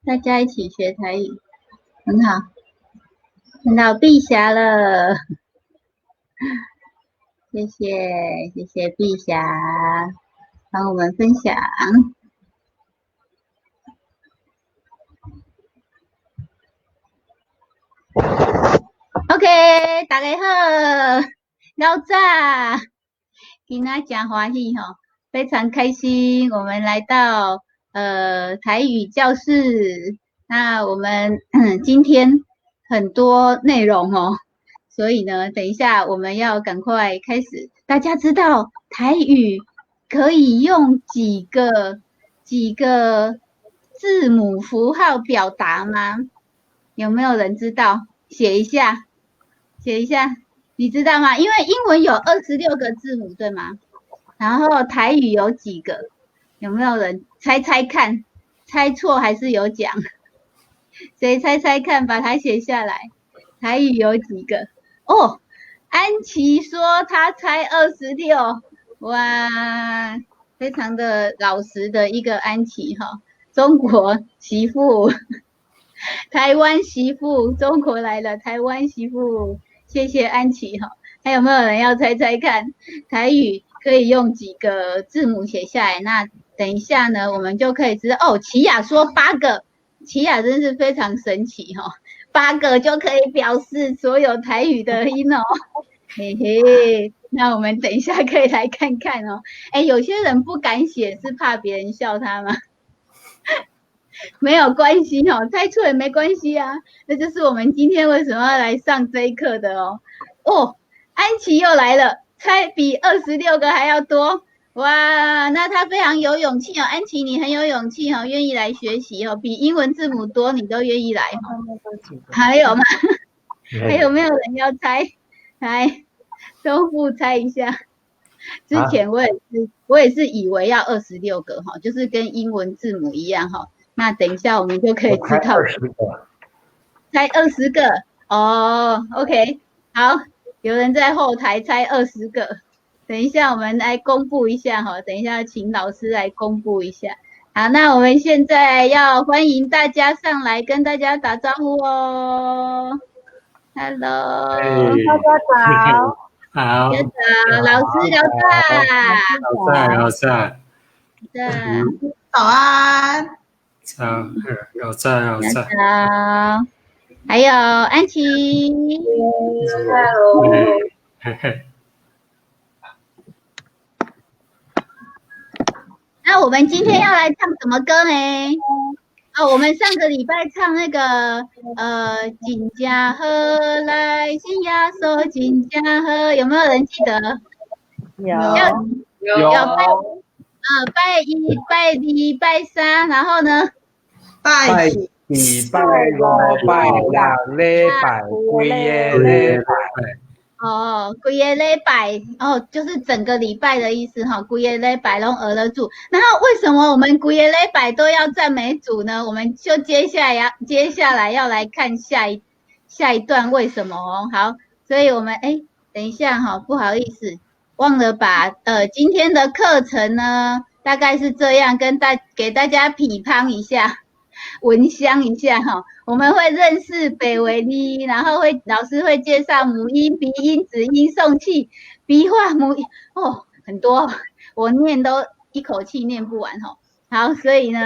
大家一起学台语，很好。看到碧霞了，谢谢碧霞帮我们分享。OK， 大家好，老早，今仔真欢喜吼，非常开心，我们来到台语教室。那我们今天很多内容哦，所以呢，等一下我们要赶快开始。大家知道台语可以用几个字母符号表达吗？有没有人知道？写一下，你知道吗？因为英文有26个字母，对吗？然后台语有几个？有没有人猜猜看？猜错还是有奖？谁猜猜看？把它写下来。台语有几个？哦，安琪说她猜26，哇，非常的老实的一个安琪哈，中国媳妇，台湾媳妇，中国来了，台湾媳妇，谢谢安琪哈。还有没有人要猜猜看？台语可以用几个字母写下来？那等一下呢，我们就可以知道哦。齐雅说8个，齐雅真是非常神奇哈，8个就可以表示所有台语的音哦。嘿嘿，那我们等一下可以来看看哦。哎，有些人不敢写，是怕别人笑他吗？没有关系哦，猜错也没关系啊。那就是我们今天为什么要来上这一课的哦。哦，安琪又来了，猜比26个还要多。哇，那他非常有勇气哦，安琪你很有勇气哦，愿意来学习哦，比英文字母多你都愿意来哦。还有吗？还有没有人要猜？来，东富猜一下。之前我也是以为要26个哈，就是跟英文字母一样哈。那等一下我们就可以知道。猜20个哦 ，OK， 好，有人在后台猜20个，等一下我们来公布一下哈，等一下请老师来公布一下。好，那我们现在要欢迎大家上来跟大家打招呼哦。Hello， 大家好。好，学长，老师聊在，老在，早安，老在，好，还有安琪 ，Hello，那我们今天要来唱什么歌呢？哦，我们上个礼拜唱那个金家河来新亚索金家河，有没有人记得？有拜一、拜二、拜三，然后呢？拜4、拜5、拜6、礼拜规个礼拜。哦，规个礼拜哦，就是整个礼拜的意思哈，规个礼拜拢熬得住。然后为什么我们规个礼拜都要赞美主呢？我们就接下来要来看下一段为什么哦。好，所以我们等一下哈，不好意思，忘了把今天的课程呢，大概是这样给大家批判一下。闻香一下哈，我们会认识北维尼，然后老师会介绍母音、鼻音、子音、送气、鼻化母音哦，很多，我念都一口气念不完哈。好，所以呢，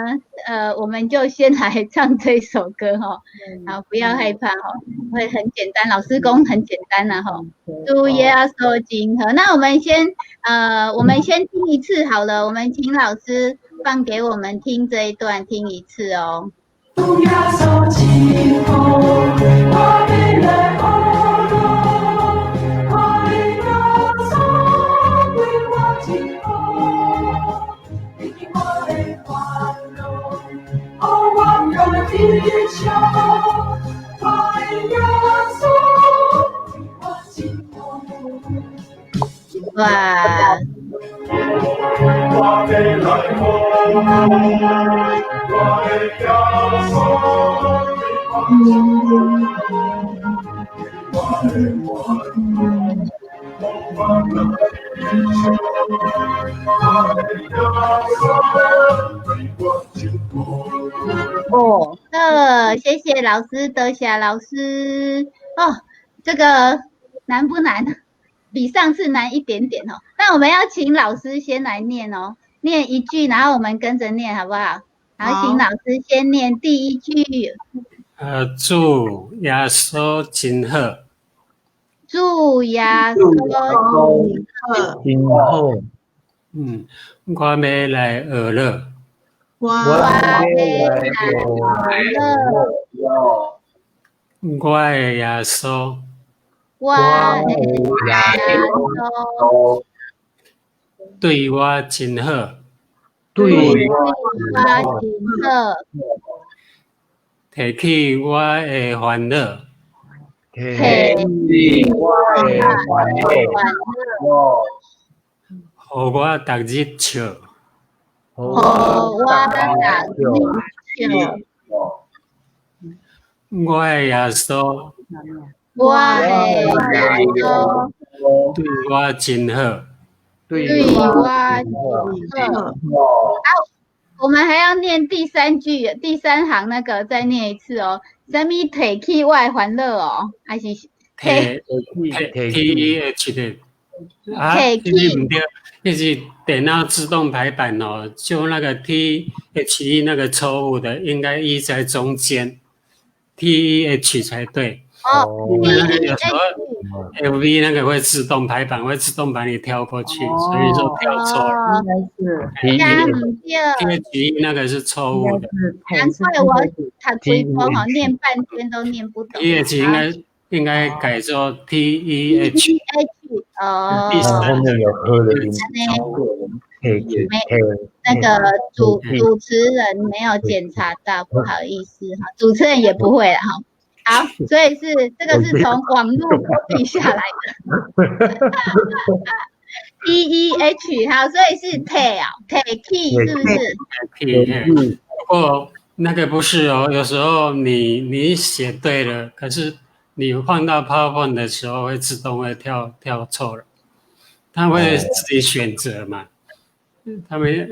我们就先来唱这首歌哈。好，不要害怕哈，会很简单，老师功很简单呐哈。主要说金河，那我们先听一次好了，我们请老师放给我们听这一段，听一次哦。主要说金河，我的来哦咯，我的所为我金河，你我的欢乐，哦我的地球，我的所为我金河。哇！哦，谢谢老师，德霞老师。哦，这个难不难？比上次难一点点哦。那我们要请老师先来念哦，念一句，然后我们跟着念，好不好？好，请老师先念第一句。祝耶稣真好。祝耶稣今后我要来学乐。我我来乐。我的耶稣，我的耶稣对我真好，对我真好，提起我的烦恼，提起我的烦恼，互我逐日笑。互我逐日笑。我的耶稣，我的耶稣对我真好，对我真好。我们还要念第三句，第三行那个再念一次哦。什么提起我的烦恼哦，还是提的啊？提起不对，那是电脑自动排版哦，就那个 THE 那个错误的，应该 E 在中间 ，TEH 才对。哦因为那个有时候 FV 那个会自动排版，会自动把你跳过去，所以说跳错了。应该是THE 那个是错误的。难怪我读推波好念半天都念不懂。TH 应该改作 TEH。哦，后面有喝的音，那个主持人没有检查到，不好意思哈，主持人也不会了哈。好，所以这个是从网络 copy 下来的。TEH 好，所以是 take 是不是？不过那个不是哦，有时候你写对了，可是你放到 PowerPoint 的时候会自动会跳错了，它会自己选择嘛。他们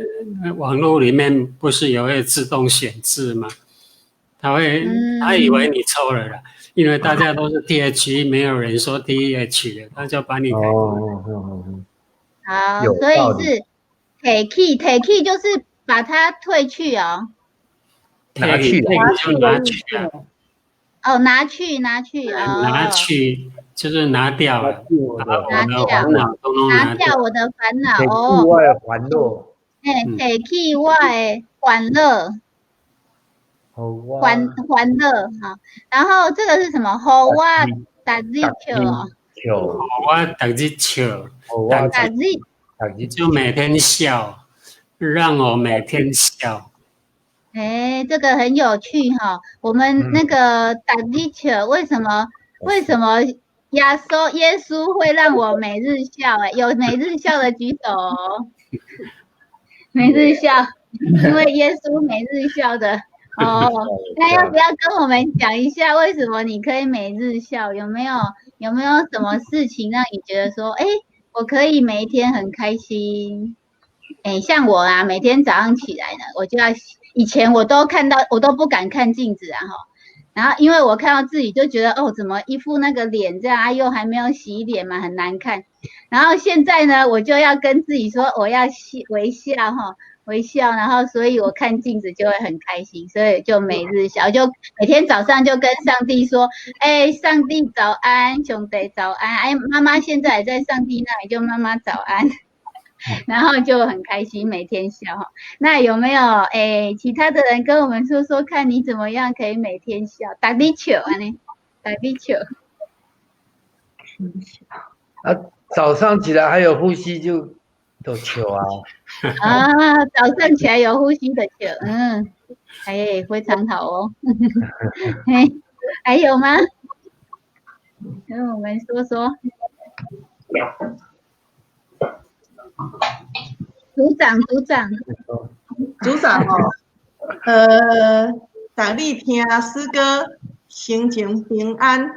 网络里面不是也会自动选字吗？他以为你错了啦，因为大家都是 THE， 没有人说 TEH 的，他就把你改过来。好，所以是 take 就是把它退去哦。拿去就拿去啊。哦，拿去就是拿掉了，拿掉我的烦恼哦。我的烦恼。take 我的欢乐。欢乐哈，然后这个是什么？好我逐日笑哦，我逐日笑，逐日就每天笑，让我每天笑。这个很有趣哈。我们那个逐日笑，为什么耶稣会让我每日笑？有每日笑的举手哦。每日笑，因为耶稣每日笑的。哦，那要不要跟我们讲一下，为什么你可以每日笑？有没有什么事情让你觉得说，我可以每一天很开心？像我啊，每天早上起来呢，我就要以前我都不敢看镜子啊哈，然后因为我看到自己就觉得怎么一副那个脸这样啊，又还没有洗脸嘛，很难看。然后现在呢，我就要跟自己说，我要微笑哈。微笑，然后所以我看镜子就会很开心，所以就每日笑，就每天早上就跟上帝说，上帝早安，兄弟早安，妈妈现在也在上帝那里，就妈妈早安，然后就很开心，每天笑哈。那有没有其他的人跟我们说说看，你怎么样可以每天笑？打地球啊呢？打地球。早上起来还有呼吸就笑啊。早上起来有呼吸的笑，非常好哦。还有吗？跟我们说说。组长哦，逐日听诗歌，心情平安，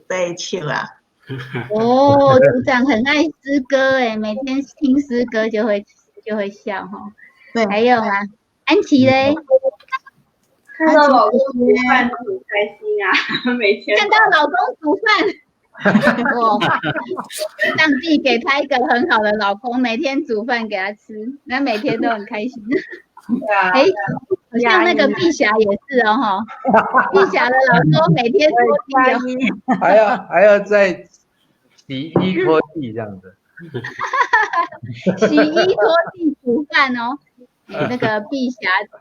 在笑啊。组长很爱诗歌每天听诗歌就会笑哈。对，还有吗？安琪嘞？看到老公煮饭都很开心啊，每天看到老公煮饭，哦，上帝给他一个很好的老公，每天煮饭给他吃，那每天都很开心。对啊，哎，好像那个碧霞也是哦，哈，碧霞的老公每天拖地哦，还要再洗衣拖地这样子。洗衣拖地煮饭哦。那个碧霞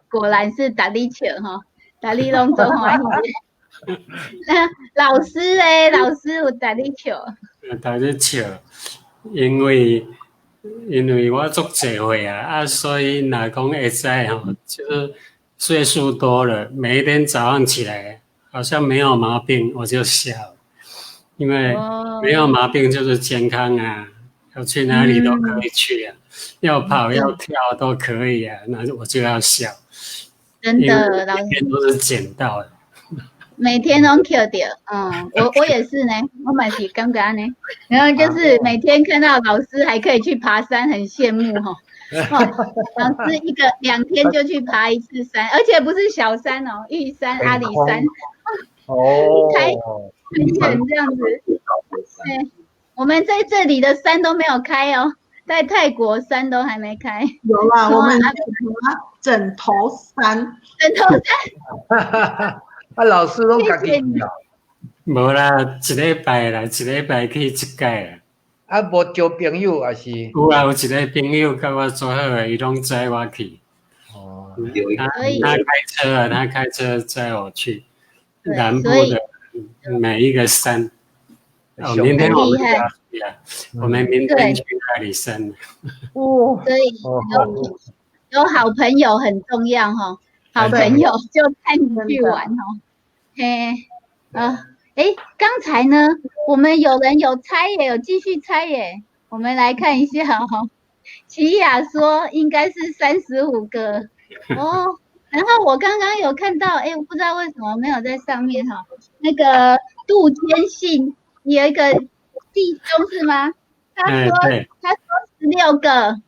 果然是打力球哈，打力龙舟欢喜。老师嘞，老师有打力球。打力球，因为我做社会啊，所以哪讲会知吼，就是岁数多了，每一天早上起来好像没有毛病，我就笑，因为没有毛病就是健康啊，要去哪里都可以去啊，要跑要跳都可以啊，那我就要笑。真的，老师每天都是捡到的。每天都 Q 掉，我也是呢，我蛮是刚刚呢，然后就是每天看到老师还可以去爬山，很羡慕哈。老师2天就去爬一次山，而且不是小山哦，玉山、阿里山，开很远这样子。对，我们在这里的山都没有开哦，在泰国山都还没开。有啦，我们枕头山。枕头山。老师都自己去啊？无啦，一礼拜去一届啦。啊，无交朋友还是？有啊，有一个朋友跟我做好的，伊拢载我去。哦，他开车载我去南部的每一个山。明天我们就要去啊，我们明天去阿里山。所以有好朋友很重要哈。好朋友就带你去玩哦，刚才呢，我们有人有猜耶，有继续猜耶，我们来看一下哦。齐雅说应该是35个哦，然后我刚刚有看到，我不知道为什么没有在上面哈，那个杜坚信有一个弟兄是吗？他说16个。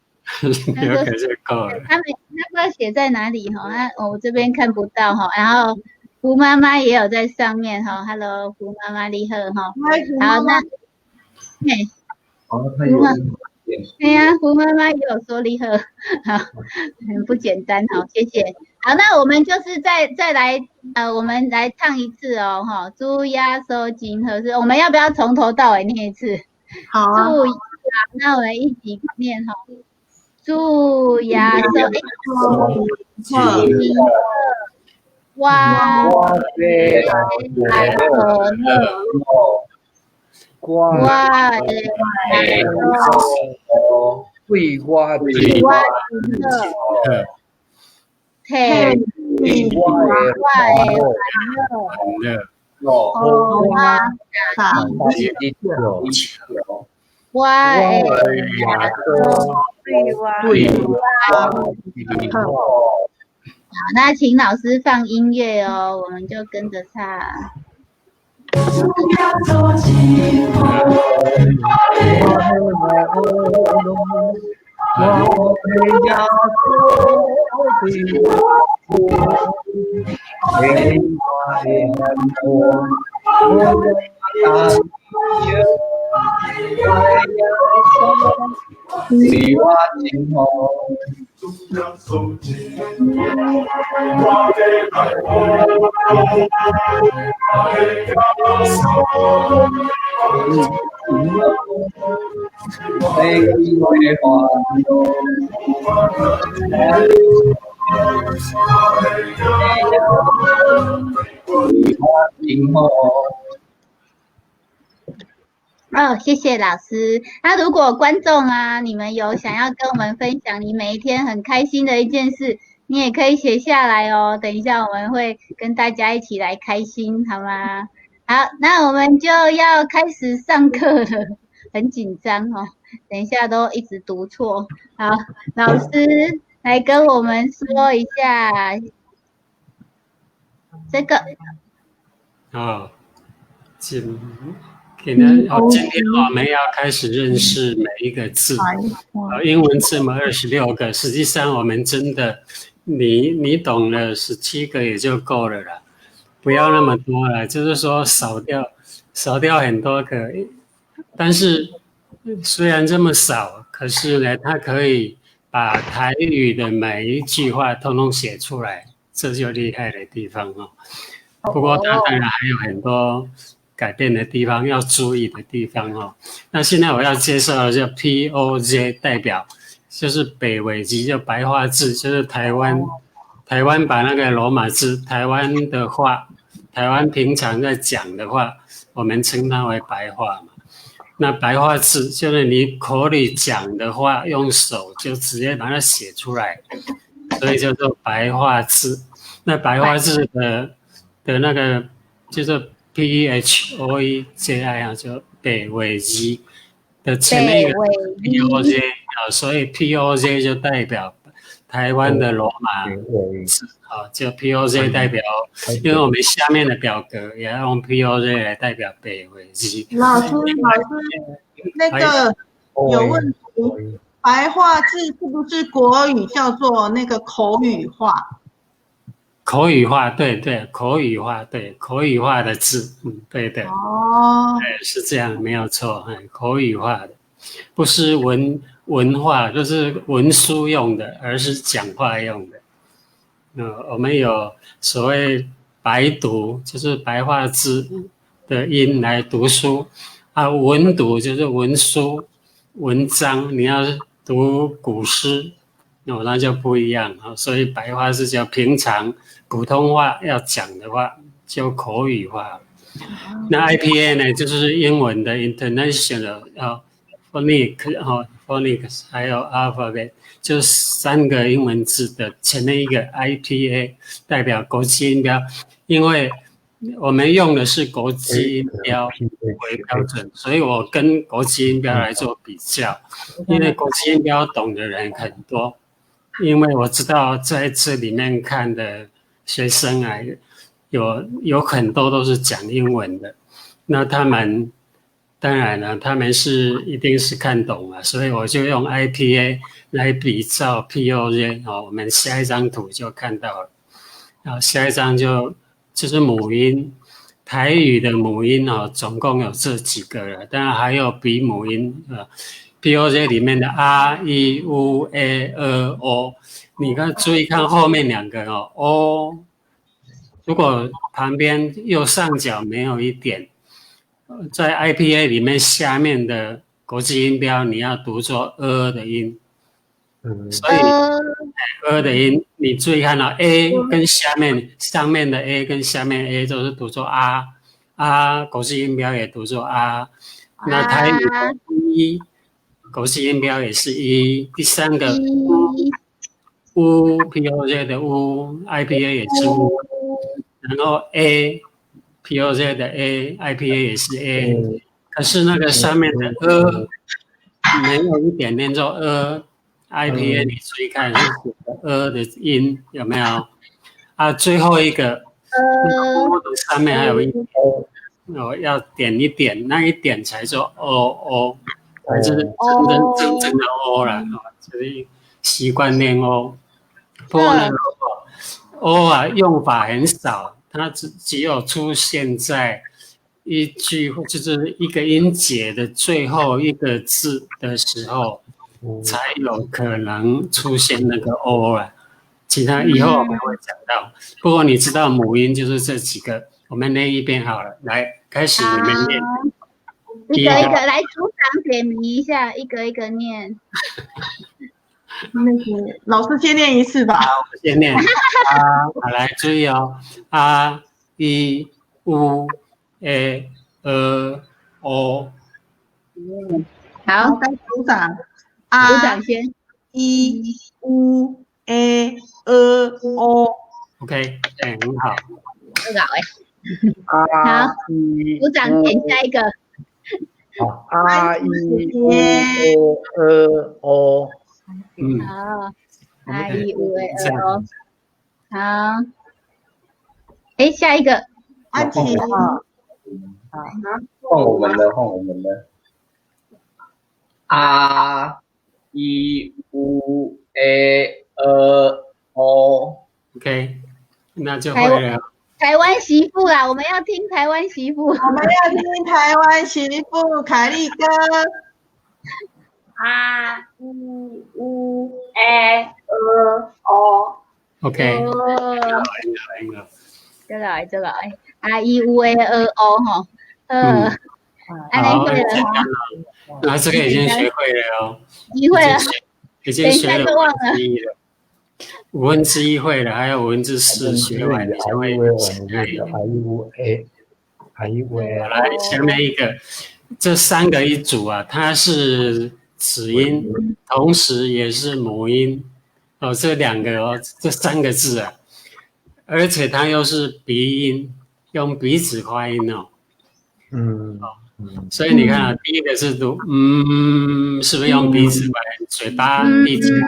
6个就够了。他不知道写在哪里哈，我这边看不到哈。然后胡妈妈也有在上面哈 ，Hello， 胡妈妈你好哈。好，那胡妈妈也有说你好，好，很不简单哈，谢谢。好，那我们就是再来我们来唱一次哦哈，猪鸭收金合适，我们要不要从头到尾念一次？好啊。猪鸭，那我们一起念哈。猪鸭收哇好，那请老师放音乐哦，我们就跟着唱。谢谢老师。那如果观众啊，你们有想要跟我们分享你每一天很开心的一件事，你也可以写下来哦。等一下我们会跟大家一起来开心，好吗？好，那我们就要开始上课了，很紧张哦。等一下都一直读错。好，老师来跟我们说一下这个。今天我们要开始认识每一个字，英文字母26个。实际上，我们真的你懂了17个也就够了啦，不要那么多了，就是说少掉很多个，但是虽然这么少，可是呢，它可以把台语的每一句话通通写出来，这就厉害的地方哦。不过它当然还有很多改变的地方，要注意的地方哦。那现在我要介绍的就 POJ 代表，就是北纬级，就白话字，就是台湾把那个罗马字，台湾的话，台湾平常在讲的话，我们称它为白话嘛。那白话字就是你口里讲的话，用手就直接把它写出来，所以叫做白话字。那白话字的那个就是 PHOEJI 啊，就北纬级的前面一个 POJ 啊，所以 POJ 就代表台湾的罗马字啊，就 POJ 代表，因为我们下面的表格也要用 POJ 来代表北纬级。老师，那个有问题，白话字是不是国语叫做那个口语化？口语化，对，口语化，对，口语化的字，对的，哦，是这样，没有错，口语化的，不是文化，就是文书用的，而是讲话用的。我们有所谓白读，就是白话字的音来读书啊，文读就是文书文章，你要读古诗，那就不一样啊。所以白话是叫平常普通话要讲的话，就口语化。那 IPA 呢，就是英文的 International Phonics 还有 Alphabet， 就3个英文字的前面一个 IPA 代表国际音标，因为我们用的是国际音标为标准，所以我跟国际音标来做比较，因为国际音标懂的人很多，因为我知道在这里面看的学生啊，有很多都是讲英文的，那他们当然了，他们一定是看懂了，所以我就用 IPA 来比照 POJ 我们下一张图就看到了，然后下一张就是母音，台语的母音总共有这几个了，当然还有比母音POJ 里面的 R、E、U、A、O， 你看注意看后面2个O， 如果旁边右上角没有一点，在 IPA 里面下面的国际音标你要读作的音，所以的音你注意看到 A 跟上面的 A 跟下面 A 都是读作 R， 国际音标也读作 R， 那台语的 E 国际音标也是 E， 第3个 U POJ 的 U IPA 也是 U， 然后 A POJ 的 A IPA 也是 A， 可是那个上面的没有一点念作IPA 你注意看是的音有没有啊？最后一个上面还有一点要点一点，那一点才做 O， 才是真的 O 啦，就是习惯念 O。不过那个 O 用法很少，它只有出现在一句就是一个音节的最后一个字的时候，才有可能出现那个 O 啦。其他以后我们会讲到。不过你知道母音就是这几个，我们念一遍好了，来开始你们念。一个一个来，组长点名一下，一个一个念。那个老师先念一次吧。好，我先念。好，来注意哦。E U A O。好，该组长。组长先。E U A O。OK， 很好。不搞好，组长点下一个。好，R E U A O。好，R E U A O。好，下一个。安琪。换我们的。R E U A 哦， OK， 那就会了。台湾媳妇啦，我们要听台湾媳妇。我们要听台湾媳妇凯丽歌。啊哦。OK， 再来，啊一乌 A 二 O 哈，安尼会了哈，那这个已经学会了哦，机会了，已经学了五分之一会了，还有4/5学完，你才会好，来下面一个，这3个一组啊，它是子音，同时也是母音哦，这2个哦，这3个字啊，而且它又是鼻音，用鼻子发音哦。所以你看啊，第一个是读是不是用鼻子发音？嘴巴闭起来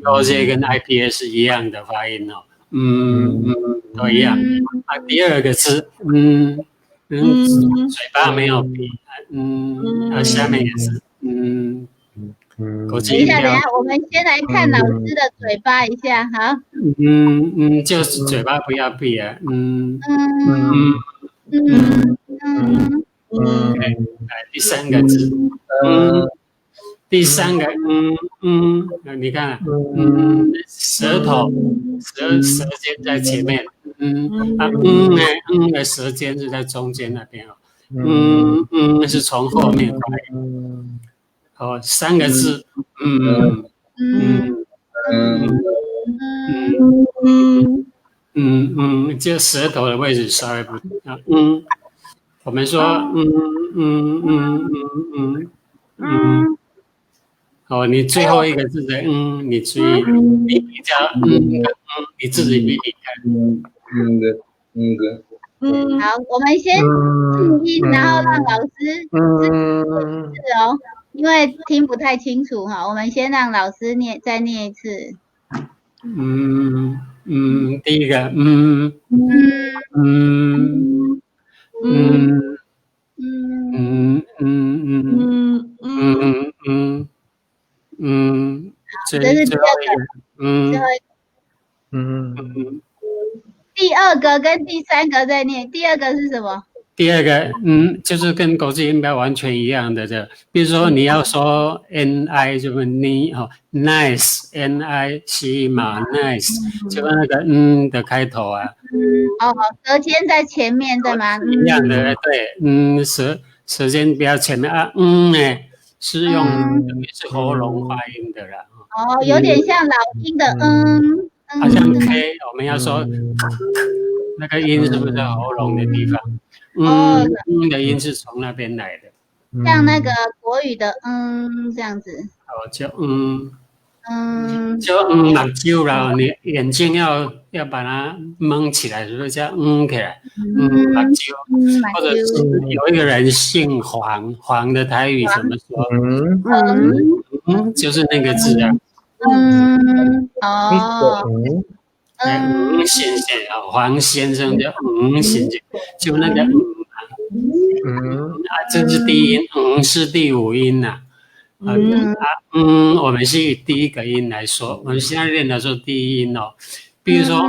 ，OJ 跟 IPS 一样的发音哦，都一样。啊，第二个是嘴巴没有鼻，下面也是等一下，我们先来看老师的嘴巴一下，好。就是嘴巴不要闭啊，来第3个字，第3个你看，舌头舌尖在前面，的舌尖是在中间那边哦，是从后面发音。哦，3个字，就舌头的位置稍微不啊，我们说哦，你最后一个字的你注意，你比较你自己比比看，好，我们先静音，然后让老师字哦，因为听不太清楚哈，我们先让老师再念一次。第一个这是第二个，第2个跟第3个再念，第2个是什么？第二个就是跟国际音标完全一样的这，比如说你要说 ni 就是你哦 nice nic 嘛 nice 就那个的开头啊，舌尖在前面对吗？一样的对，舌尖比较前面啊是用是喉咙发音的啦。哦，有点像老鹰的好像 K 我们要说那个音是不是在喉咙的地方？的音是从那边来的，像那个国语的这样子。哦，就目睭啦，你眼睛要把它蒙起来，是不是叫起来？目睭，或者是有一个人姓黄，黄的台语怎么说？就是那个字啊。先生啊，黄先生叫先生，就那个这是第一音，是第5音呐。我们是以第一个音来说，我们现在练的是第一音哦。比如说，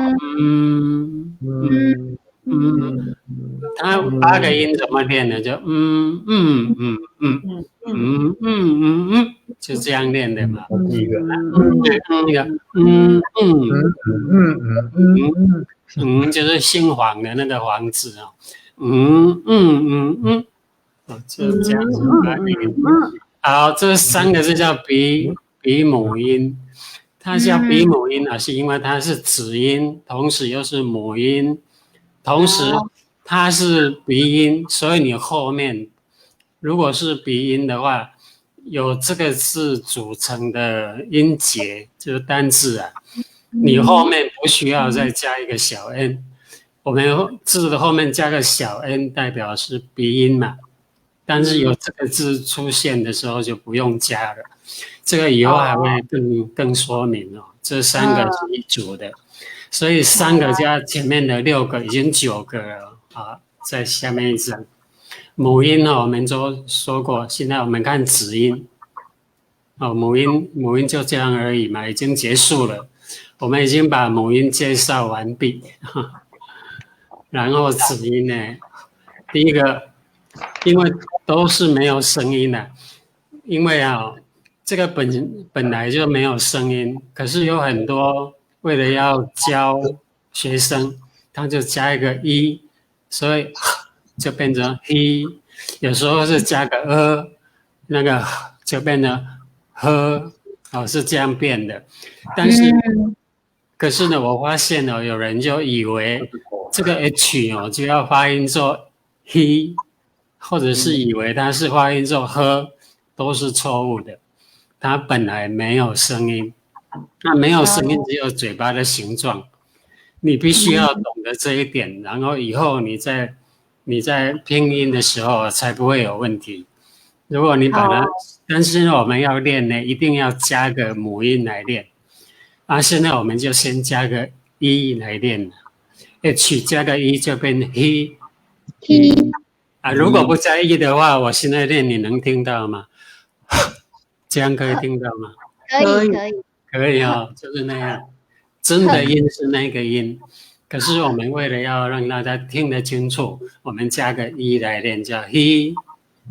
它8个音怎么练呢？就就这样练的嘛。第一个，就是姓黄的那个黄字哦。就这样子。好，这3个字叫鼻母音，它叫鼻母音啊，是因为它是子音，同时又是母音，同时它是鼻音，所以你后面如果是鼻音的话，有这个字组成的音节就是单字啊，你后面不需要再加一个小 n， 我们字的后面加个小 n 代表是鼻音嘛。但是有这个字出现的时候就不用加了，这个以后还会更说明哦。这3个是一组的，所以3个加前面的6个已经9个了啊。在下面一张母音我们都说过，现在我们看子音母音就这样而已嘛，已经结束了。我们已经把母音介绍完毕，然后子音呢，第一个，因为都是没有声音的，因为这个本来就没有声音，可是有很多为了要教学生，他就加一个一，所以就变成一，有时候是加个那个就变成呵，是这样变的，但是。可是呢，我发现有人就以为这个 H 就要发音做 he， 或者是以为它是发音做呵，都是错误的。它本来没有声音，那没有声音只有嘴巴的形状。你必须要懂得这一点，然后以后你在拼音的时候才不会有问题。如果你把它，但是我们要练呢，一定要加个母音来练。现在我们就先加个一来练 H 加个一就变 he。如果不加一的话，我现在练你能听到吗？这样可以听到吗？可以就是那样。真的音是那个音，可是我们为了要让大家听得清楚，我们加个一来练，叫 he。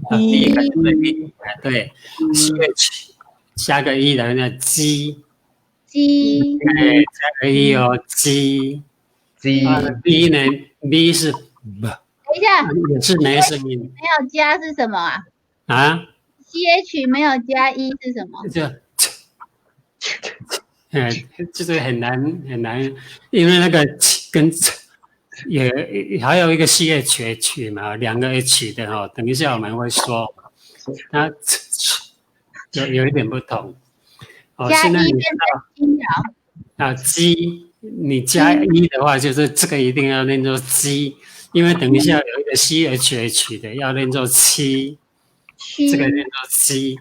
第一个就是 he， 对 ，CH 加个一来练 G。鸡，加个一鸡，B 呢 ？B 是 B， 等一下，也是没声音。没有加是什么CH 没有加一是什么？就是很难，因为那个跟也还有一个 CH 嘛，两个 H 的等一下我们会说，它有一点不同。加一变成鸡，你加一的话，就是这个一定要念作鸡，因为等一下有一个 CHH 的要念作七，这个念作鸡，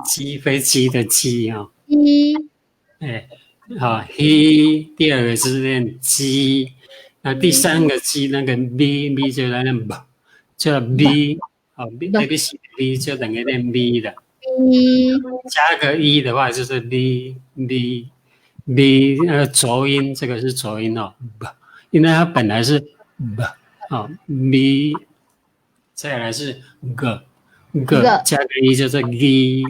鸡飞机的鸡he， 第二个是念鸡，那第三个鸡那个 B 就在念 B， 叫 B，B 就等于念 B 的。加个一的话就是 B， 浊音，这个是浊音因为它本来是 B， 再来是 G， 加个一就是 G，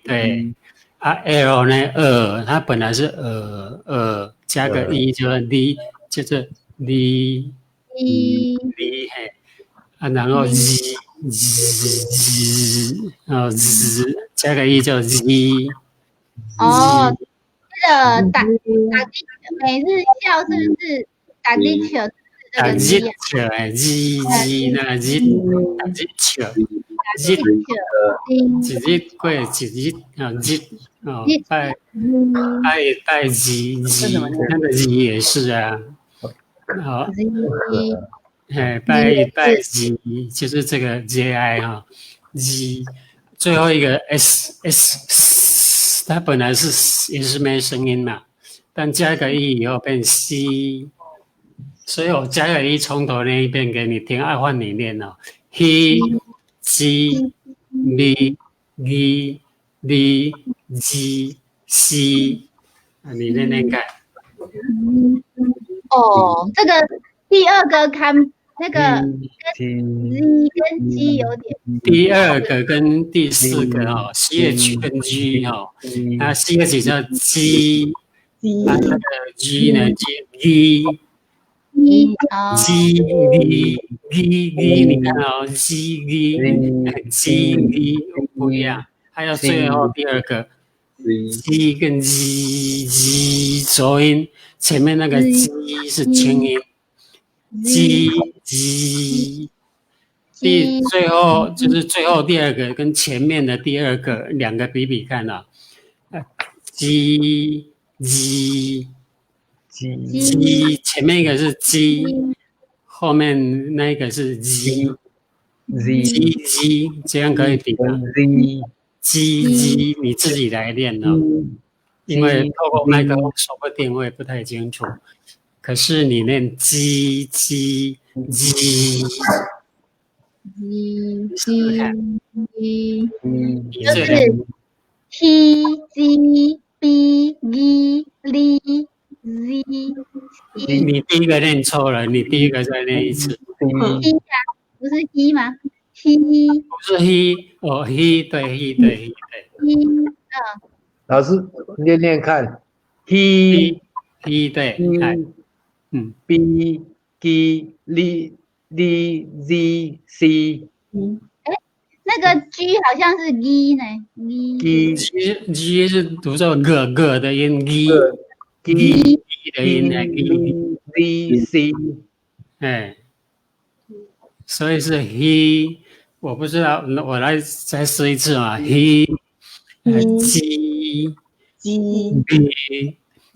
对，L 呢它本来是加个一就是 D， 就是 D， 然后 Z。加个一叫 Z。这个打每日笑是不是打地球？打地球，Z 那 Z 打地球，Z 过Z拜 Z， 那个 Z 也是拜 Z 就是这个 JI Z， 最后一个 S， 它本来也是没声音嘛，但加个一以后变 C， 所以我加个一从头念一遍给你听，换你念He G B G B G C， 你念念看。这个第二个看。那个跟 G 有点，第二个跟第四个CH 跟 G CH 叫 G， 那个 G 呢 G， 你看G 不一样，还有最后第二个 G 跟 G 浊音，前面那个 G 是清音。最后就是最后第二个跟前面的第二个两个比比看前面一个是 G， 后面那个是 G， 这样可以比吗？ G 你自己来练因为透过麦克风说不定会不太清楚。可是你念 G，鸡试看鸡就这是 T G B G L Z 你第一个念错了，你第一个再念一次， T 呀，不是 T 吗？T 不是 he 哦 he 对 he 对 he 对 T 老师念念看 he ，he he 对，哎，嗯， b g l d z c 那个 G 好像是 G 呢 g G 是读作个的音 G g G 的音哎 G， z c 哎，所以是 he， 我不知道，我来再试一次嘛 he G G B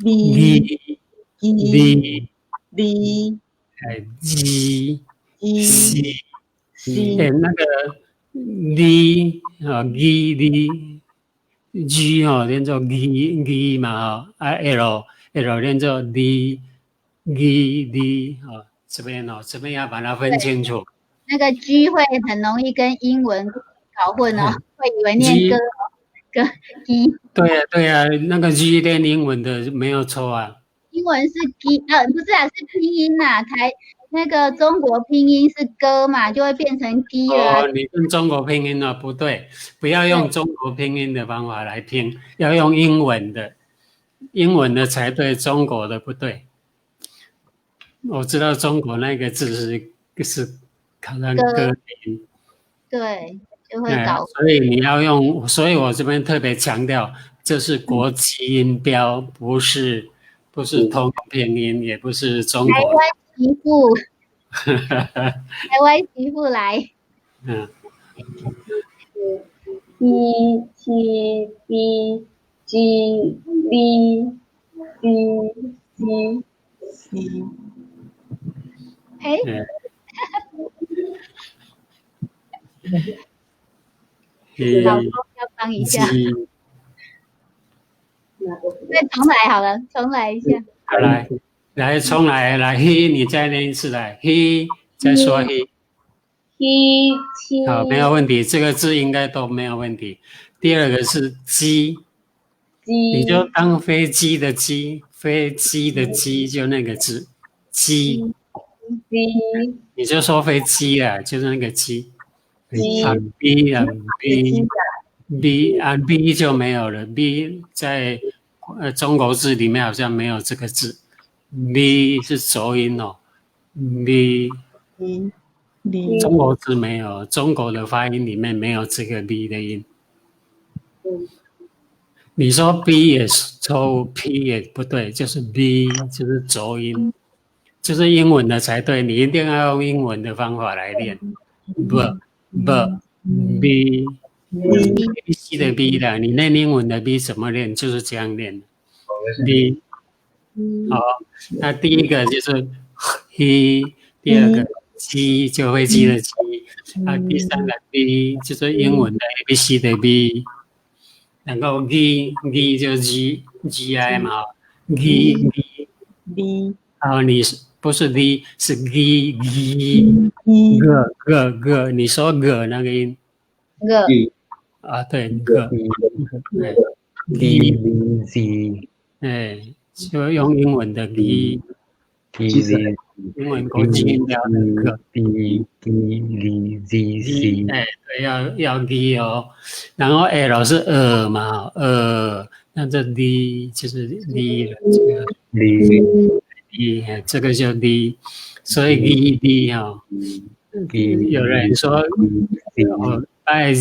B D D D D G G C， C 哎，那个 D 啊 G G 哦，念作 G 嘛哈，啊 L 念作 D 哦，这边要把它分清楚。那个 G 会很容易跟英文搞混哦，会以为念 G 歌 G，对呀，那个 G 念英文的没有错啊。英文是 G，不是啊，是拼音呐，那个中国拼音是歌嘛，就会变成 G 了啊。哦，你用中国拼音了，不对，不要用中国拼音的方法来拼，要用英文的才对，中国的不对。我知道中国那个字是好像歌的音，对，就会搞混。所以你要用，所以我这边特别强调，这是国际音标，不是通用拼音，也不是中国。台湾媳妇，台湾媳妇来。嗯 T T B G B D C， C 哎，老公要帮一下，再重来好了，重来一下。好来重来 he 你再念一次来 he 再说 he。 T T 好，没有问题，这个字应该都没有问题。第二个是鸡，你就当飞机的机，飞机的机就那个字鸡， D 你就说飞机啊，就是那个鸡。鸡啊 B 啊 B 啊 B 就没有了 ，B 在中国字里面好像没有这个字 ，B 是浊音哦 ，B D D 中国字没有，中国的发音里面没有这个 B 的音。你说 B 也是错误 ，P 也不对，就是 B 就是浊音，就是英文的才对，你一定要用英文的方法来练。B B C 的 B 的，你念英文的 B 怎么练？就是这样练的。B 好，那第一个就是 he， 第二个鸡就飞机的鸡，第三个 B 就是英文的 ABC 的 B， 然后 G 就 G I 嘛 ，G D 然后你不是 D 是 G D 个，你说个那个音个啊，对个，对 d d z 哎，就用英文的 G， d z 英文国际音标的个。 d d z c 哎，对，要 D 哦，然后 L 是嘛，那这 D 就是 D 了，这个 D， 这个就 D， 所以 D 哈，有人说拜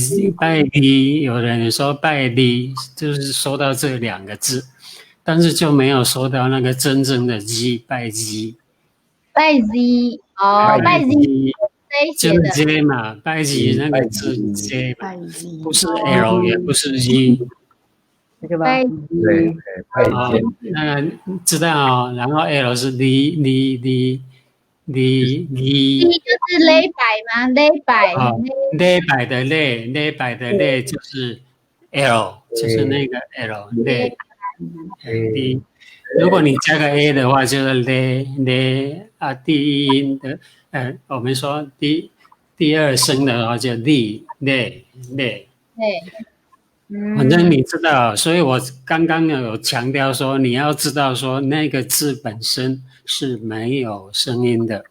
D， 有人说拜 D， 就是说到这两个字，但是就没有说到那个真正的 G 拜 G， 拜 Z 哦，拜 Z 就 C 写是的 J 嘛，拜 G 那个字 J 嘛，拜 Z 不是 L 也不是 G。这个吧拜对，拜好见，那知道哦，然后 L 是 D， D 就是勒摆吗？勒摆啊，勒摆的勒就是 L， 就是那个 L 勒 D。如果你加个 A 的话，就是勒啊，第一音的我们说第二声的话就哩。对，反正你知道，所以我刚刚有强调说，你要知道说那个字本身是没有声音的，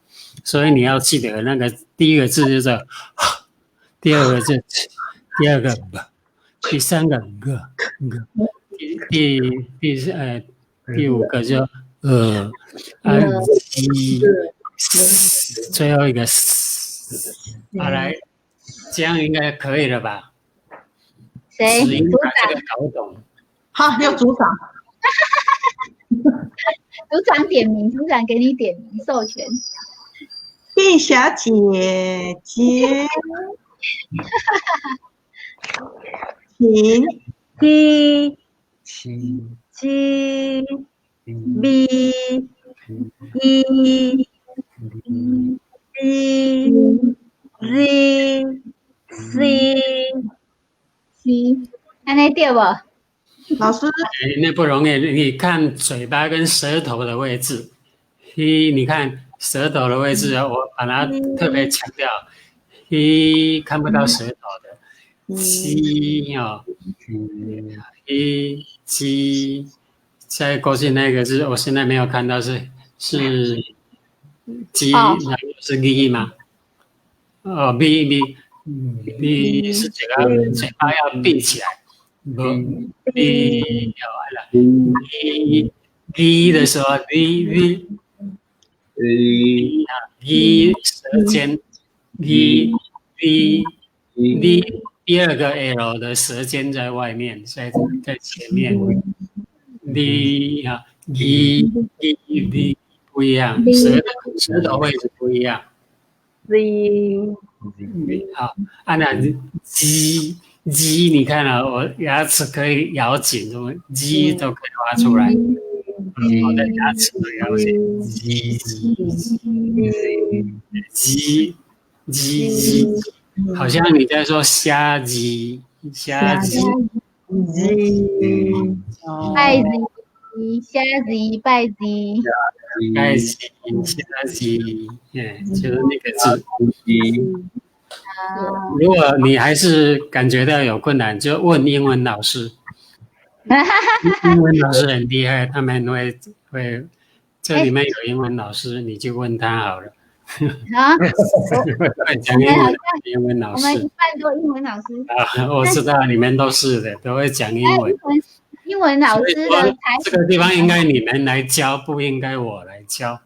所以你要记得那个第一个字就是，第二个字，第二个第三个第五个就最后一个好来，这样应该可以了吧？谁？只应组把这个长，搞懂。好，有组长。组长点名，组长给你点名授权。碧霞姐姐，请 T G B E B Z C， 安尼对不？老师，那不容易，你看嘴巴跟舌头的位置，你看舌头的位置，我把它特别强调，看不到舌头的，鸡哦，鸡，在过去那个是我现在没有看到是鸡，然后是鸡吗？哦，b 是嘴巴要闭起来。B 的时候，B 舌尖，B 第二个 L 的舌尖在外面，在前面，B 不一样，舌头位置不一样。好，按照鸡，你看了、我牙齿可以咬紧，什么鸡都可以挖出来，我的牙齿都咬紧，鸡，好像你在说虾鸡，拜鸡，虾鸡，拜鸡，虾鸡，就是那个字。如果你还是感觉到有困难，就问英文老师。英文老师很厉害，他们会这里面有英文老师，你就问他好了。啊，会讲英文老师。我们一半都英文老师。我知道你们都是的，都会讲英文。英文老师的才这个地方应该你们来教，不应该我来教。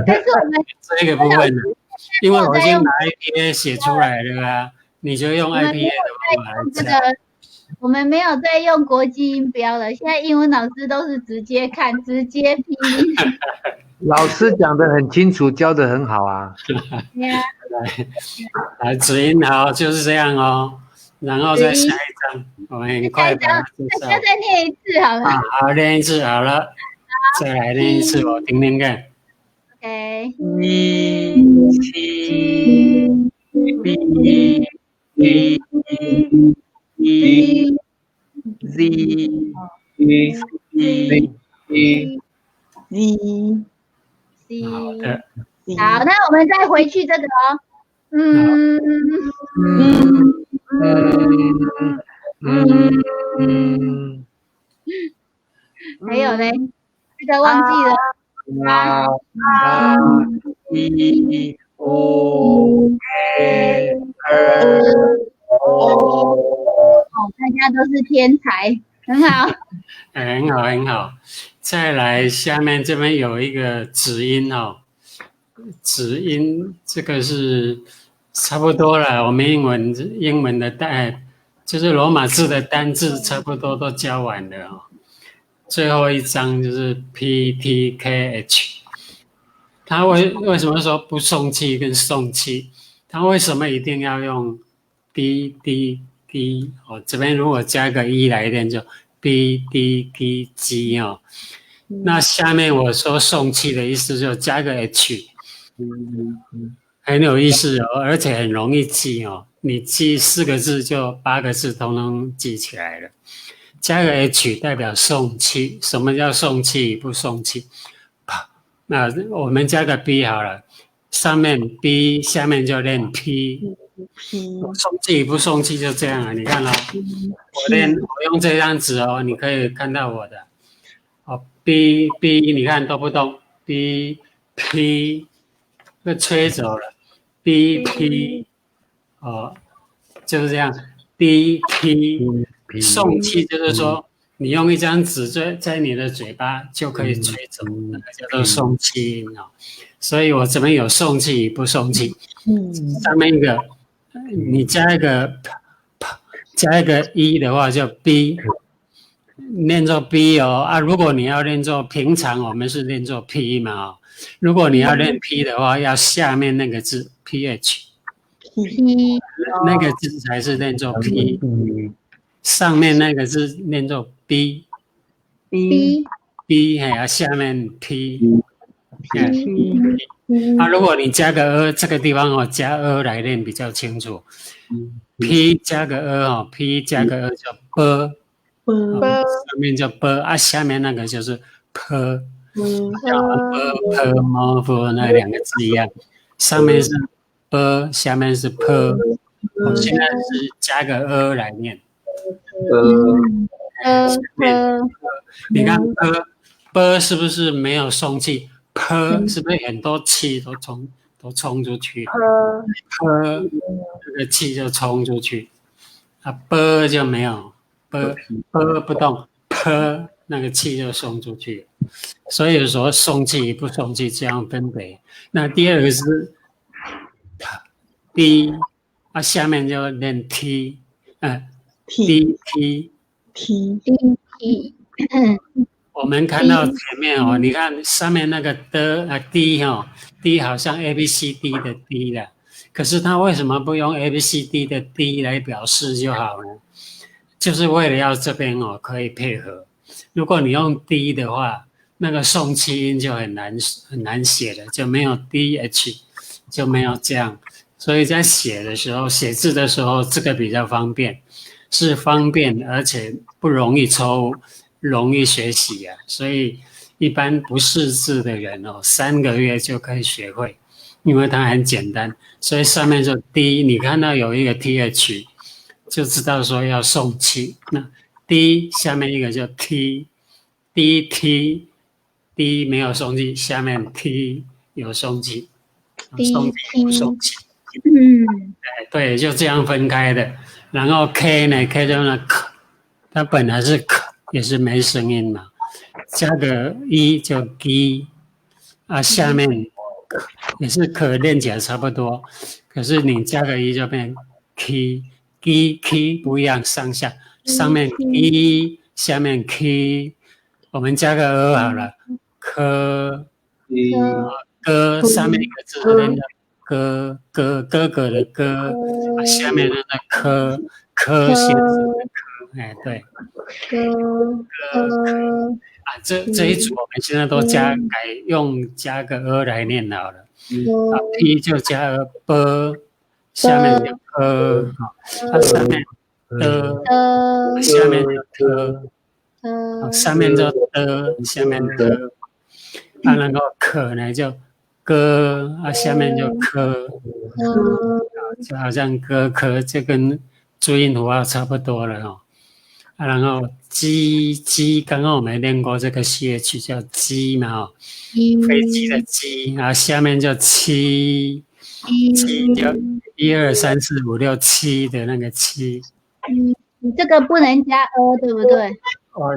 但是我们这个部分呢，因为我已经拿 IPA 写出来了啊，你就用 IPA 的方法来教。我们没有在用国际音标了，现在英文老师都是直接看、直接拼音。老师讲得很清楚，教得很好啊。来，指音好，就是这样哦。然后再下一张，我们很快把它介绍。大家再念一次好了。好，念一次好了，再来念一次，我听听看。OK。好的。好，那我们再回去这个哦。还有嘞，这个忘记了。大家都是天才，很好。很好。再来，下面这边有一个指音哦，指音这个是差不多了。我们英文的就是罗马字的单字差不多都教完了哦。最后一章就是 PTKH， 它为什么说不送气跟送气？它为什么一定要用 D？ 哦，这边如果加个一来一点就 BDG 哦。那下面我说送气的意思就加个 H， 很有意思哦，而且很容易记哦。你记4个字就8个字通通记起来了。加个 H 代表送气，什么叫送气不送气？那我们加个 B 好了上面 B， 下面就练 P。送气不送气就这样啊，你看哦，我用这张纸哦，你可以看到我的哦 B， 你看动不动 B P 被吹走了 B P 哦，就是这样 B P 送气就是说你用一张纸在你的嘴巴就可以吹走，那个叫做送气音哦。所以我这边有送气不送气，上面一个你加一个一的话就 B， 念作 B 哦啊。如果你要念作平常我们是念作 P 嘛哦，如果你要念 P 的话，要下面那个字 PH， 那个字才是念作 P， 上面那个字念作 B， 还要下面 P。如果你加个这个地方哦，加来练比较清楚。P 加个P 加个叫 B， 上面叫 B 啊，下面那个就是 P， 叫 P P P 那两个字一样，上面是 B， 下面是 P。我现在是加个来念。你看 B 是不是没有送气？是不是很多气都冲出去？这个气就冲出去，就没有，不动，那个气就送出去。所以说送气不送气这样分别。那第二个是 D， 下面就练 T， T。我们看到前面哦，你看上面那个的D 哦 ，D 好像 ABCD 的 D 了，可是它为什么不用 ABCD 的 D 来表示就好呢？就是为了要这边哦可以配合。如果你用 D 的话，那个送气音就很难写了，就没有 DH， 就没有这样。所以在写字的时候，这个比较方便，是方便而且不容易错误。容易学习啊，所以一般不识字的人哦，3个月就可以学会，因为它很简单。所以上面就 D， 你看到有一个 TH， 就知道说要送气。那 D 下面一个叫 T，D 没有送气，下面 T 有送气，送气不送气。对，就这样分开的。然后 K 呢 ，K 就那 K， 它本来是 K。也是没声音嘛，加个一就 G， 下面也是可练起来差不多，可是你加个一就变 K， 不一样，上下，上面 K， 下面 K， 我们加个好了，科，上面一个字练的哥哥的哥，下面那个科写字的科。对，这一组我们现在都改用加个来念好了。P 就加个 B， 下面就上面下面就上面就下面的，然后可呢就歌下面就科，就好像歌科，这跟注音符号差不多了哦。然后鸡，刚刚我们练过这个 CH 叫鸡嘛哦，飞机的鸡，然后下面叫七就1、2、3、4、5、6、7的那个7。你这个不能加对不对？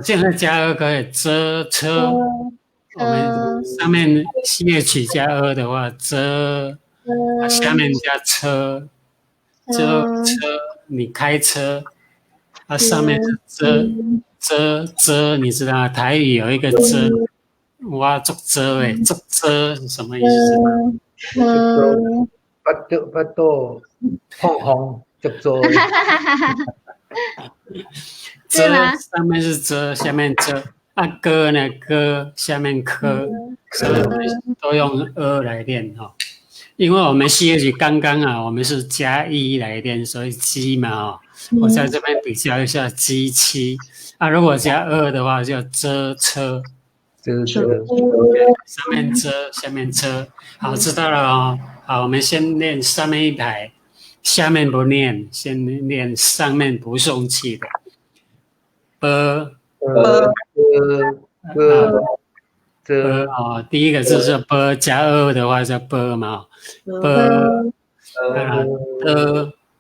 现在加可以车，我们上面 CH 加的话下面加车，你开车。上面是遮，你知道台语有一个遮，我做遮做遮是什么意思？不多，红做遮。遮上面是遮，下面遮。歌呢歌，下面科，所以我们都用来练哦。因为我们 CH 刚刚我们是加1来练，所以鸡嘛哦。我在这边比较一下鸡7如果加2的话就遮车，遮遮上面遮，下面遮。好，知道了哦。好，我们先练上面一排，下面不念，先练上面不送气的。遮哦，第一个字是波，加的话是波嘛，波的。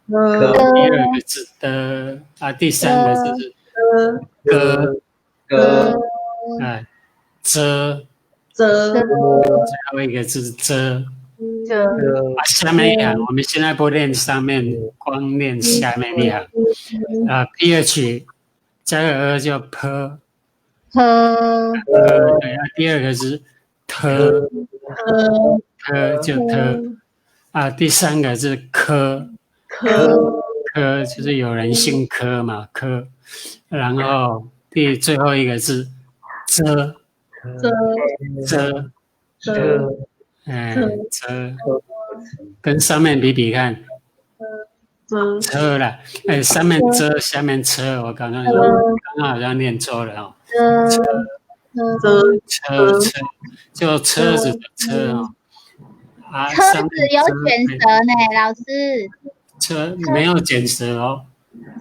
第二个字的第三个字是遮遮，遮最后一个字是遮。遮下面一行，我们现在不练上面，光练下面一行。ph 加个就 p， 对，第二个是 t 就 t， 第三个是科就是有人姓柯嘛，柯，然后最后一个是遮，跟上面比比看，车了，上面遮，下面车，我刚刚好像念错了哦，车就车子的车哦，车子有卷舌呢，老师。车没有卷舌哦。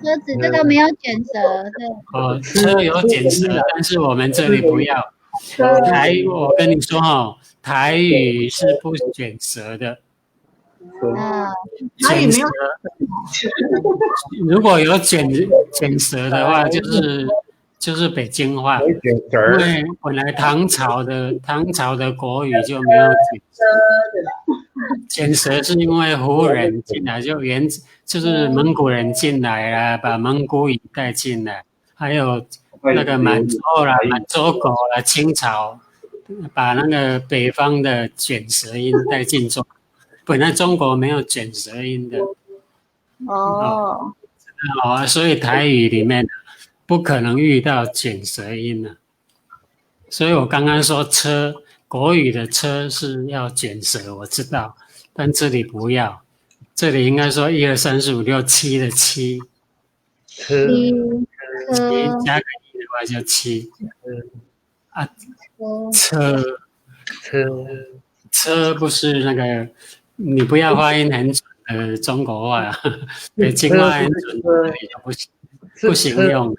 车子这个没有卷舌，对。哦，车有卷舌，但是我们这里不要。我跟你说哦，台语是不卷舌的。台语没有。如果有卷舌的话，就是北京话，因为本来唐朝的国语就没有卷舌。卷舌是因为胡人进来，就是蒙古人进来啦，把蒙古语带进来，还有那个满洲啦、满洲狗啦，清朝把那个北方的卷舌音带进中国。本来中国没有卷舌音的。所以台语里面不可能遇到卷舌音的。所以我刚刚说车，国语的车是要卷舌，我知道，但这里不要，这里应该说1、2、3、4、5、6、7的7，加个1的话就7。车不是那个，你不要发音很准的中国话，北京话很准的你就不行用。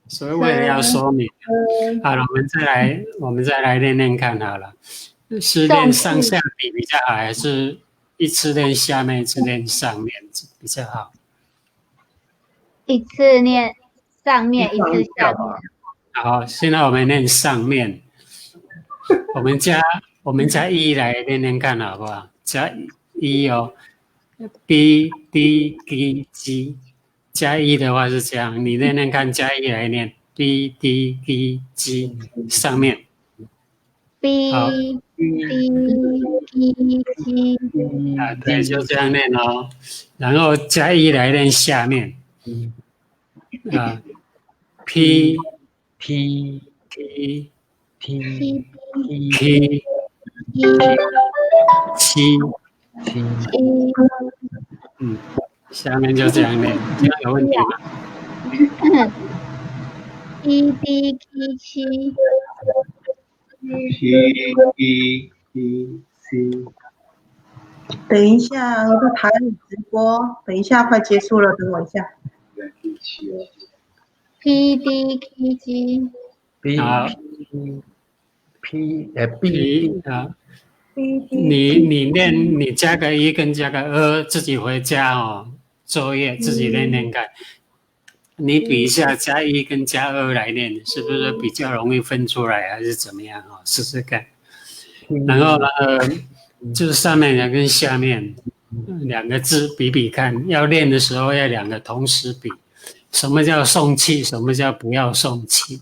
所以为了要说明，好了，我们再来练练看好了，是练上下比较好，还是一次练下面，一次练上面比较好？一次练上面，一次下面。好，现在我们练上面，我们加1来练练看好不好？加1哦 ，b d g g。加1的话是这样，你练练看，加1来念 b d g g 上面 b d g g 对，就这样念哦。然后加1来练下面p p p p p 7下面就这样练，这样有问题吗？P D K 7 P E C。等一下，我的台语直播，等一下快结束了，等我一下。P D K 7 B 你练，你加个1跟加个自己回家哦，作业自己练练看。你比一下加1跟加2来练，是不是比较容易分出来，还是怎么样哦？试试看。然后就是上面2跟下面2个字比比看，要练的时候要2个同时比。什么叫送气？什么叫不要送气？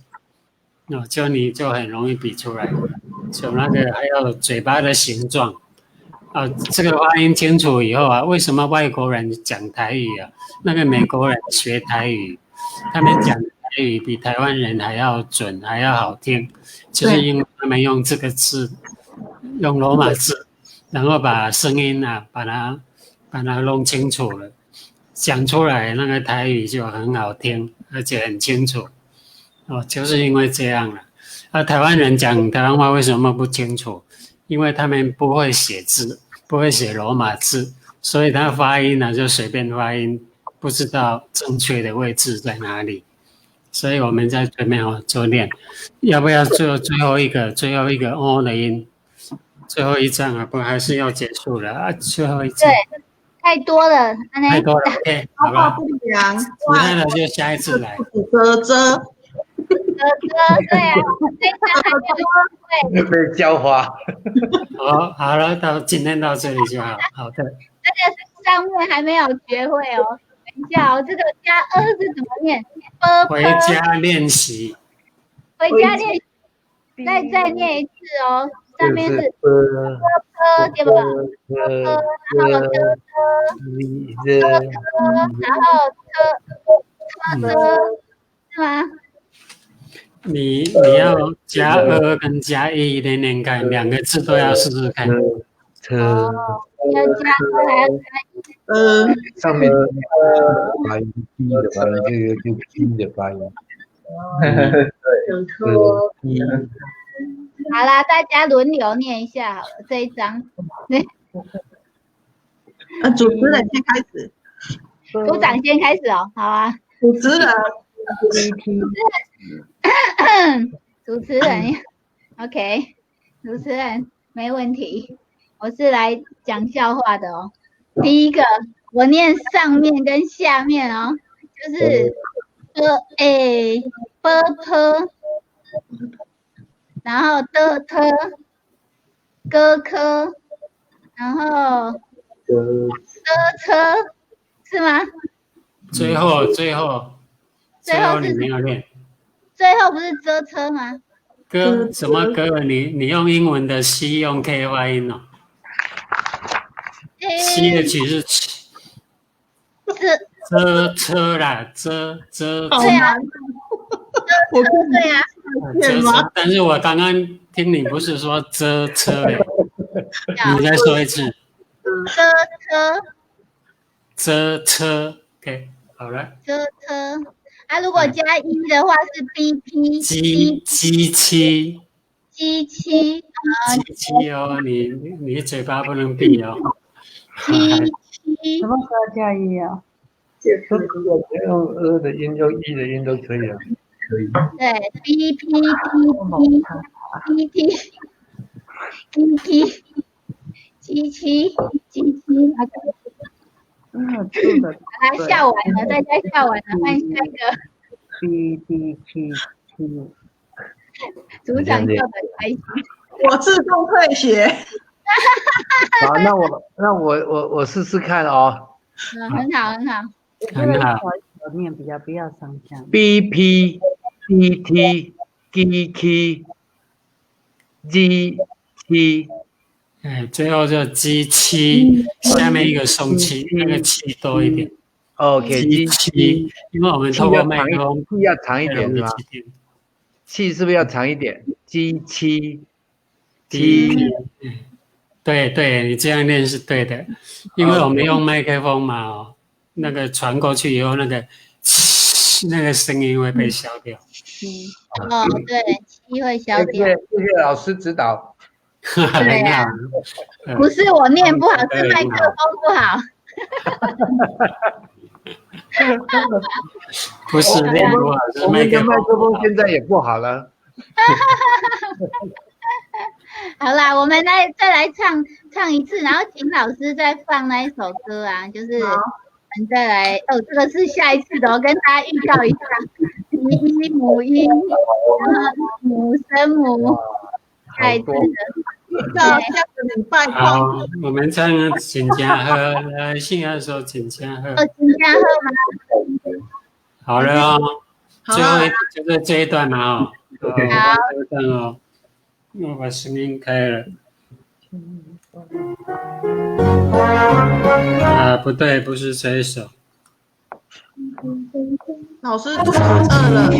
你就很容易比出来。就那个还有嘴巴的形状这个发音清楚以后为什么外国人讲台语那个美国人学台语，他们讲台语比台湾人还要准，还要好听，就是因为他们用这个字，用罗马字，然后把声音把它弄清楚了，讲出来那个台语就很好听，而且很清楚就是因为这样了。台湾人讲台湾话为什么不清楚？因为他们不会写字，不会写罗马字，所以他发音呢就随便发音，不知道正确的位置在哪里。所以我们在这边做练，要不要做最后一个哦的音？最后一张啊，不还是要结束了啊？最后一张。对，太多了，太多了 ，OK， 好吧。不良，其他的就下一次来。遮。对啊，这张还没有会。被教化。好了，到今天到这里就好。好的。这个上面还没有学会哦。等一下哦，这个加是怎么念？回家练习。回家练习。再念一次哦。上面是对吧？然后是吗？你要加跟加练练看，两个字都要试试看。要加还要加上面发音 P 的发音就 P 的发音。好啦，大家轮流念一下好了，这一章。主持人先开始。组长先开始哦，好啊。主持人，OK， 主持人没问题。我是来讲笑话的哦。第一个，我念上面跟下面哦，就是然后然后是吗？最后你没有练。最后不是遮车吗？什么歌？你用英文的 C 用 K 发音哦。C 的曲是遮车啦，遮。对啊，对啊。遮车，但是我刚刚听你不是说遮车哎，你再说一次。遮车 ，OK， 好了。遮车，如果加一的话是 BP。机器哦，你嘴巴不能闭哦。机器。什么时候加一啊？用的音用一的音都可以啊。可以。对 ，BP，机器。来笑完了，大家笑完了，换下一个。组长笑得开心。我自动退学。好，那我试试看哦。很好。念比较不要上下。BP DT GK GT。最后就机器，下面一个松气，那个气多一点。OK， 机器，因为我们透过麦克风，气要长一点是吧？气是不是要长一点？机器，对，你这样练是对的，因为我们用麦克风嘛，那个传过去以后，那个声音会被消掉。对，气会消掉。谢谢老师指导。对啊，不是我念不好，是麦克风不好。不是练不好，是麦克风现在也不好了。好啦，我们再来唱一次，然后请老师再放那一首歌啊，就是我们再来这个是下一次的，我跟大家预告一下，一母音，母声母，下一次的。好，我们唱请家喝，信安说请家喝。请家喝吗？好了哦，最后就是这一段嘛哦。好。这一段哦，我把声音开了。不对，不是这一首。老师肚子饿了。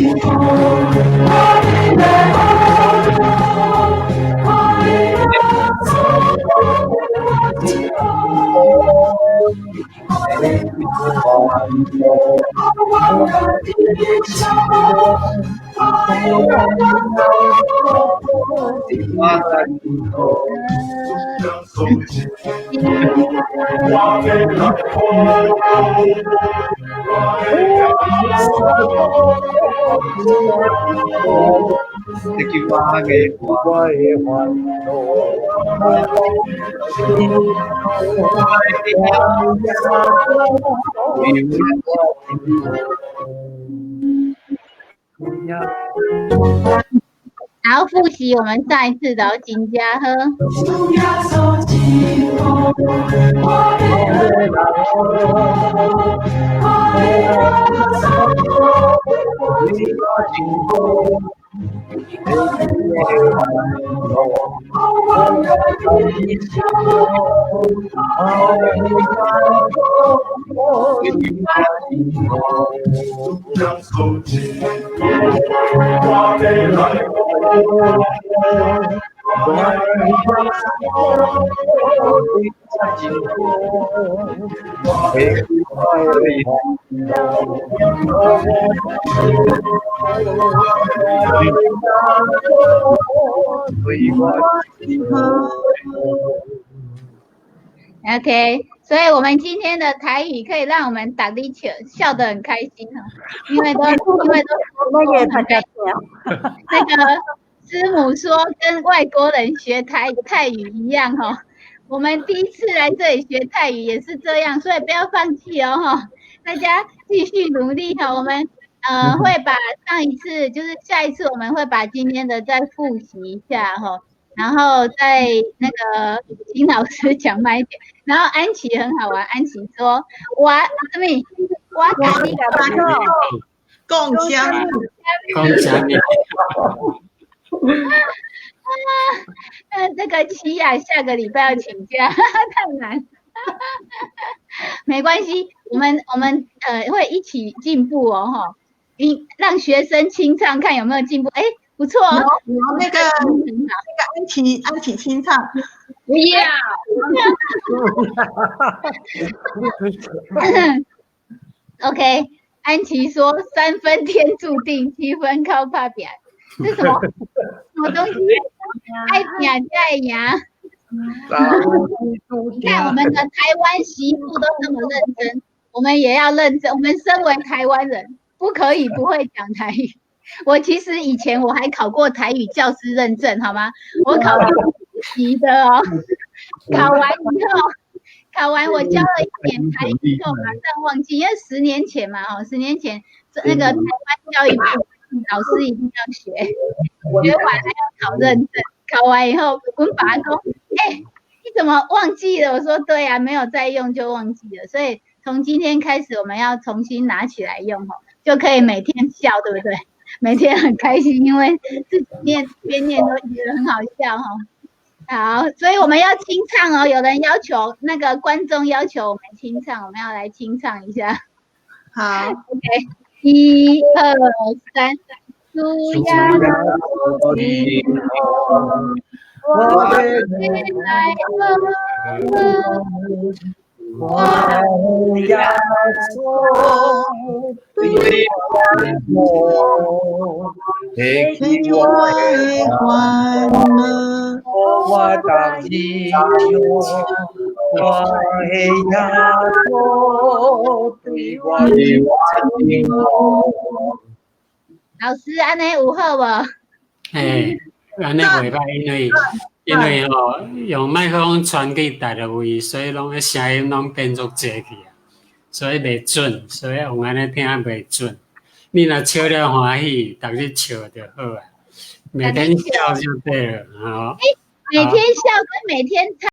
然后复习我们上一次的金家喝。OK， 所以我们今天的台语可以让我们打地球笑得很开心哈，因为都那也大家那个师母说跟外国人学泰语一样哈，我们第一次来这里学泰语也是这样，所以不要放弃哦哈，大家继续努力哈，我们会把上一次就是下一次我们会把今天的再复习一下哈。然后再那个请老师讲慢一点，然后安琪很好玩，安琪说我打你个巴掌，共享这个琪雅下个礼拜要请假，太难。没关系，我们会一起进步哦哈，让学生清唱看有没有进步，哎。不错哦，那个安琪清唱，不要。OK， 安琪说3分天注定，7分靠打拼，这什么东西？爱拼才会赢。你看我们的台湾媳妇都这么认真，我们也要认真。我们身为台湾人，不可以不会讲台语。我其实以前我还考过台语教师认证，好吗？我考过级的哦。考完我教了1年台语之后，马上忘记，因为10年前嘛，10年前那个台湾教育部老师一定要学，学完还要考认证，考完以后我们爸说，你怎么忘记了？我说对啊，没有再用就忘记了，所以从今天开始我们要重新拿起来用哦，就可以每天笑，对不对？每天很开心，因为自己边念都觉得很好笑哈。好，所以我们要清唱哦。有人要求，那个观众要求我们清唱，我们要来清唱一下。好 ，OK， 1、2、3，主呀，我来了。我要做对我给我的欢乐，我当英雄，我要做对我的英雄。老师，安尼有好无？安尼袂歹，因为用麦克风传去大个位，所以拢个声音拢变作济去啊，所以袂准，所以用安尼听袂准。你若笑了欢喜，逐日笑就好啊，每天笑就对了，好。每天笑跟每天唱。